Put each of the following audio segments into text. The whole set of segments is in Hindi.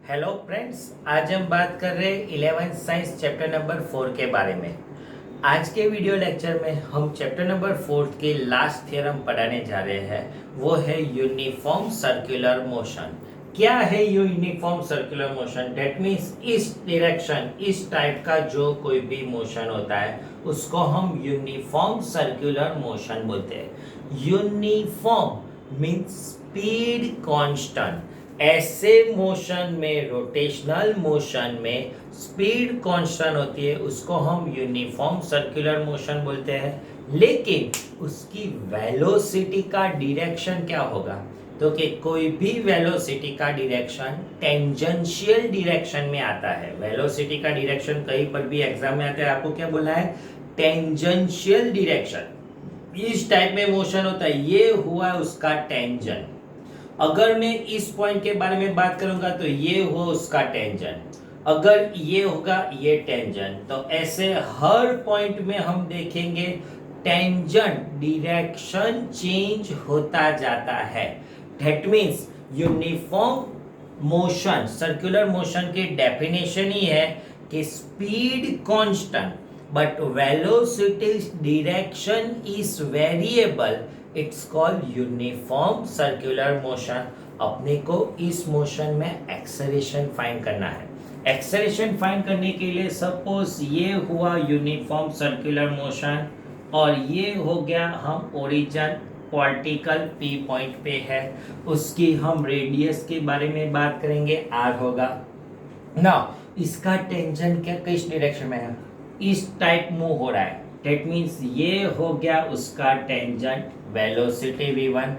हेलो फ्रेंड्स, आज हम बात कर रहे हैं 11th साइंस चैप्टर नंबर 4 के बारे में। आज के वीडियो लेक्चर में हम चैप्टर नंबर 4 के लास्ट थ्योरम पढ़ाने जा रहे हैं। वो है यूनिफॉर्म सर्कुलर मोशन। क्या है ये uniform circular motion? That means इस डायरेक्शन, इस टाइप का जो कोई भी मोशन होता है उसको हम यूनिफॉर्म सर्कुलर मोशन बोलते हैं। Uniform means speed constant. ऐसे मोशन में, रोटेशनल मोशन में स्पीड कांस्टेंट होती है, उसको हम यूनिफॉर्म सर्कुलर मोशन बोलते हैं। लेकिन उसकी वेलोसिटी का डायरेक्शन क्या होगा? तो कि कोई भी वेलोसिटी का डायरेक्शन टेंजेंशियल डायरेक्शन में आता है। वेलोसिटी का डायरेक्शन कहीं पर भी एग्जाम में आता है, आपको क्या बोला है? Tangential direction. इस टाइप में मोशन होता है, ये हुआ उसका टेंजेंट। अगर मैं इस पॉइंट के बारे में बात करूंगा तो ये हो उसका टेंजेंट, अगर ये होगा ये टेंजेंट। तो ऐसे हर पॉइंट में हम देखेंगे टेंजेंट डायरेक्शन चेंज होता जाता है। That means uniform motion, circular motion की डेफिनेशन ही है कि speed constant but velocity direction is variable, it's called uniform circular motion. अपने को इस मोशन में एक्सेलरेशन फाइंड करना है। एक्सेलरेशन फाइंड करने के लिए सपोज ये हुआ यूनिफॉर्म सर्कुलर मोशन और ये हो गया हम ओरिजिन पार्टिकल पी पॉइंट पे है, उसकी हम रेडियस के बारे में बात करेंगे, आर होगा ना। इसका टेंजेंट क्या किस डायरेक्शन में है? इस टाइप मूव हो रहा है। दैट मीन्स ये हो गया उसका टेंजेंट, वेलोसिटी v1।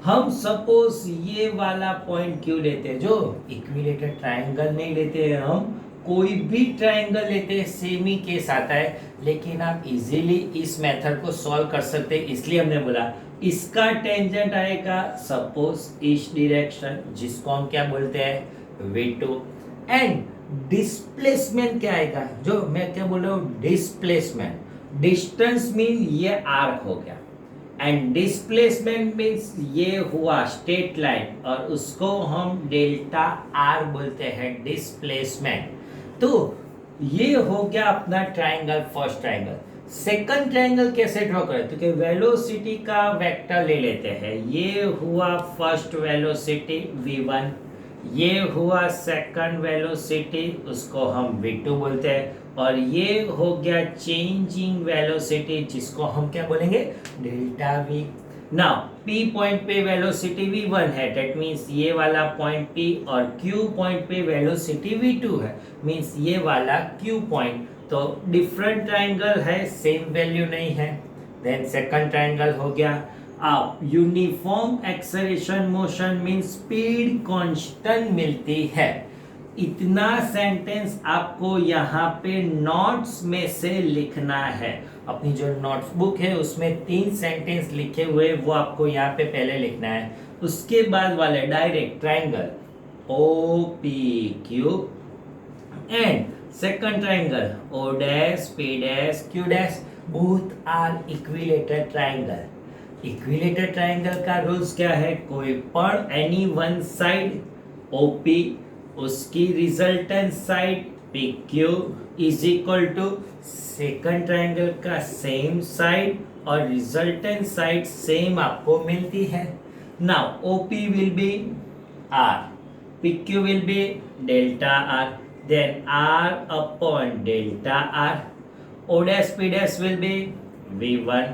हम सपोज ये वाला पॉइंट क्यों लेते हैं? जो इक्विलेटरल ट्रायंगल नहीं लेते हैं, हम कोई भी ट्रायंगल लेते हैं, सेम ही केस आता है। लेकिन आप इजीली इस मेथड को सॉल्व कर सकते हैं, इसलिए हमने बोला इसका टेंजेंट आएगा सपोज इस डायरेक्शन, जिसको हम क्या बोलते हैं? v2। एंड डिस्प्लेसमेंट क्या आएगा? जो मैं क्या बोल रहा हूँ, डिस्प्लेसमेंट। डिस्टेंस मीन ये आर्क हो गया एंड डिस्प्लेसमेंट मीन्स ये हुआ स्ट्रेट लाइन, और उसको हम डेल्टा आर बोलते हैं, डिस्प्लेसमेंट। तो ये हो गया अपना triangle, first triangle. Second triangle कैसे ड्रॉ करें? तो कि वेलोसिटी का वेक्टर ले लेते हैं। ये हुआ फर्स्ट वेलोसिटी v1, ये हुआ सेकंड वेलोसिटी, उसको हम v2 बोलते हैं, और ये हो गया चेंजिंग वेलोसिटी, जिसको हम क्या बोलेंगे? Delta v। Now p point पे वेलोसिटी v1 है, दैट मींस ये वाला पॉइंट p, और q पॉइंट पे वेलोसिटी v2 है, मींस ये वाला q पॉइंट। तो डिफरेंट ट्रायंगल है, सेम वैल्यू नहीं है। देन सेकंड ट्रायंगल हो गया। अब uniform acceleration motion mean speed constant मिलती है। इतना सेंटेंस आपको यहाँ पे नोट्स में से लिखना है। अपनी जो नोट्स बुक है उसमें 3 सेंटेंस लिखे हुए, वो आपको यहाँ पे पहले लिखना है। उसके बाद वाले direct triangle O P Q, and second triangle O dash P dash Q dash, both are equilateral triangle. Equilateral triangle का रूल्स क्या है? कोई पण एनी वन साइड ओपी, उसकी resultant side PQ is equal to second triangle का सेम साइड और रिजल्टेंट साइड सेम आपको मिलती है। Now OP will be R, PQ will be delta R, then R upon delta R, O dash P dash will be V1,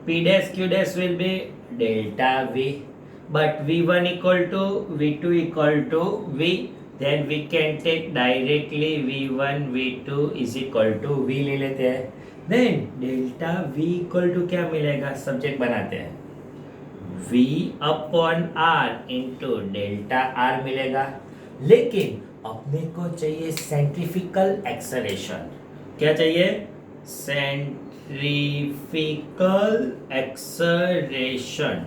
P dash Q dash will be delta V, but V1 equal to V2 equal to V, then we can take directly V1 V2 is equal to V ले लेते हैं। then delta V equal to क्या मिलेगा? सब्जेक्ट बनाते हैं, V upon R into delta R मिलेगा। लेकिन अपने को चाहिए सेंट्रीफ्यूगल एक्सेलरेशन। क्या चाहिए? Centrifugal acceleration.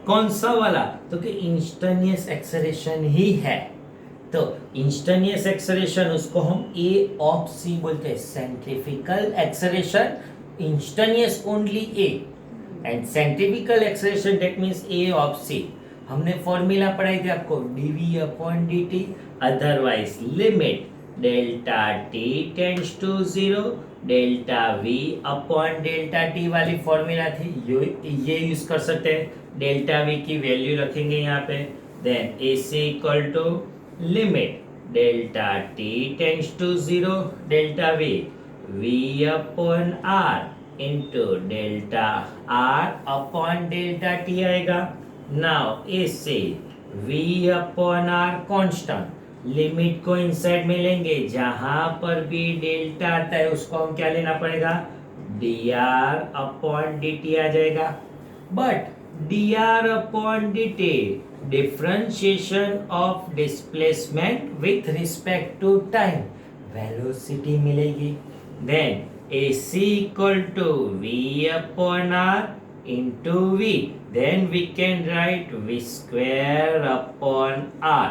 कौन सा वाला? तो कि इंस्टेंटेनियस एक्सेलरेशन ही है। तो इंस्टेंटेनियस एक्सेलरेशन उसको हम A ऑफ C बोलते हैं। Centrifugal acceleration instantaneous only A, and centrifugal acceleration that means A of C। हमने फॉर्मूला पढ़ाई थी आपको dv upon dt, otherwise limit delta t tends to 0 delta v upon delta t वाली फॉर्मूला थी, ये यूज कर सकते हैं। डेल्टा v की वैल्यू रखेंगे यहाँ पे, then ac equal to limit delta t tends to 0 delta v upon r into delta r upon delta t आएगा। Now ac v upon r constant, limit को इनसाइड में लेंगे, जहां पर भी डेल्टा आता है उसको हम क्या लेना पड़ेगा, dr अपॉन dt आ जाएगा। But dr upon dt differentiation of displacement with respect to time, velocity मिलेगी। Then ac equal to v upon r into v, then we can write v square upon r।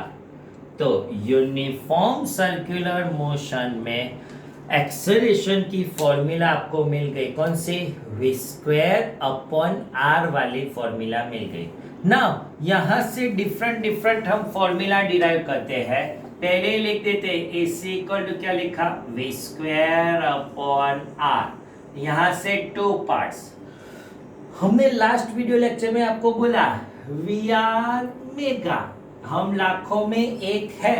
तो यूनिफॉर्म सर्कुलर मोशन में एक्सेलरेशन की फॉर्मूला आपको मिल गई, कौन सी, v स्क्वायर अपॉन r वाली फॉर्मूला मिल गई। नाउ यहां से डिफरेंट हम फॉर्मूला डिराइव करते हैं। पहले लिख देते ac इक्वल टू क्या लिखा, v स्क्वायर अपॉन r। यहां से टू पार्ट्स, हमने लास्ट वीडियो लेक्चर में आपको बोला वी आर मेगा, हम लाखों में एक है,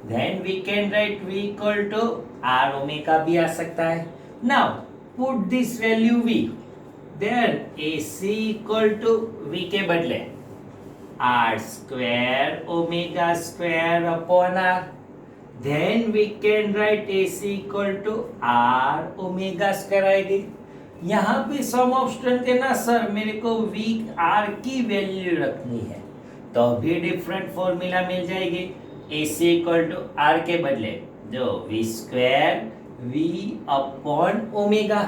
then we can write v equal to r omega भी आ सकता है। Now put this value v, then ac equal to v के बदले r square omega square upon r, then we can write ac equal to r omega square आएगी। यहाँ पे सम ऑफ स्ट्रेंथ है ना सर, मेरे को वी आर की वैल्यू रखनी है, तो भी डिफरेंट फॉर्मूला मिल जाएगी। AC इक्वल टू आर के बदले जो v square v upon omega,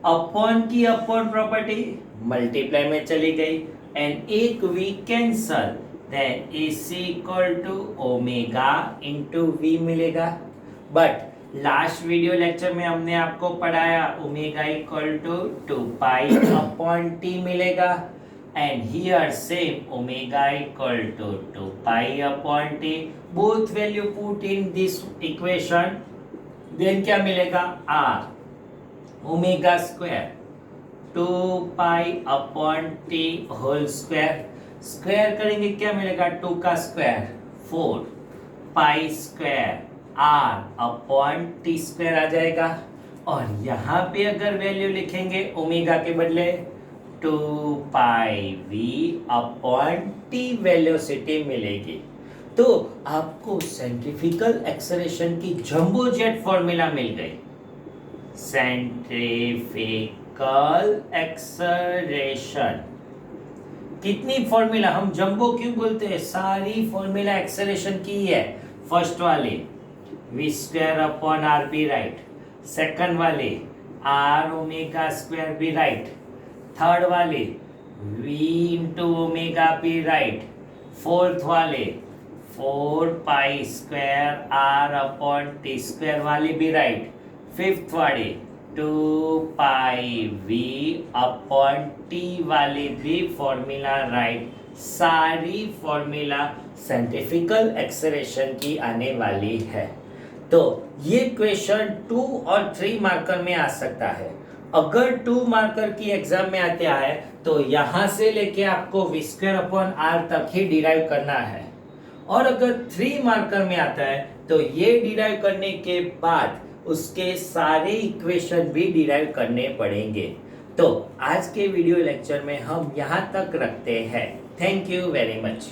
upon की अपॉन प्रॉपर्टी मल्टीप्लाई में चली गई एंड एक v cancel, then AC equal to omega into v मिलेगा। बट लास्ट वीडियो लेक्चर में हमने आपको पढ़ाया omega equal to 2 pi upon T मिलेगा, and here same omega equal to 2 pi upon T, both value put in this equation, then क्या मिलेगा, R omega square 2 pi upon T whole square, square करेंगे क्या मिलेगा, 2 का square 4 pi square R upon T square आ जाएगा। और यहाँ पे अगर वैल्यू लिखेंगे ओमेगा के बदले 2 पाई वी अपॉन टी वेलोसिटी मिलेगी। तो आपको सेंट्रीफ्यूगल एक्सेलरेशन की जंबो जेट फॉर्मूला मिल गई। सेंट्रीफ्यूगल एक्सेलरेशन कितनी फॉर्मूला, हम जंबो क्यों बोलते हैं, सारी फॉर्मूला एक्सेलरेशन की है। फर्स्ट वाली v स्क्वायर अपॉन आर बी राइट, सेकंड वाले आर ओमेगा स्क्वायर बी राइट, थर्ड वाले v इंटू ओमेगा बी राइट, फोर्थ वाले 4 pi square R upon T square वाली भी राइट, फिफ्थ वाले 2 पाई v अपॉन टी वाली भी फॉर्मूला राइट। सारी फॉर्मूला सेंट्रीफ्यूगल एक्सेलरेशन की आने वाली है। तो ये क्वेश्चन 2 और 3 मार्कर में आ सकता है। अगर 2 मार्कर की एग्जाम में आते हैं तो यहां से लेके आपको v स्क्वायर अपॉन आर तक ही डिराइव करना है, और अगर 3 मार्कर में आता है तो ये डिराइव करने के बाद उसके सारे इक्वेशन भी डिराइव करने पड़ेंगे। तो आज के वीडियो लेक्चर में हम यहाँ तक रखते हैं। Thank you very much.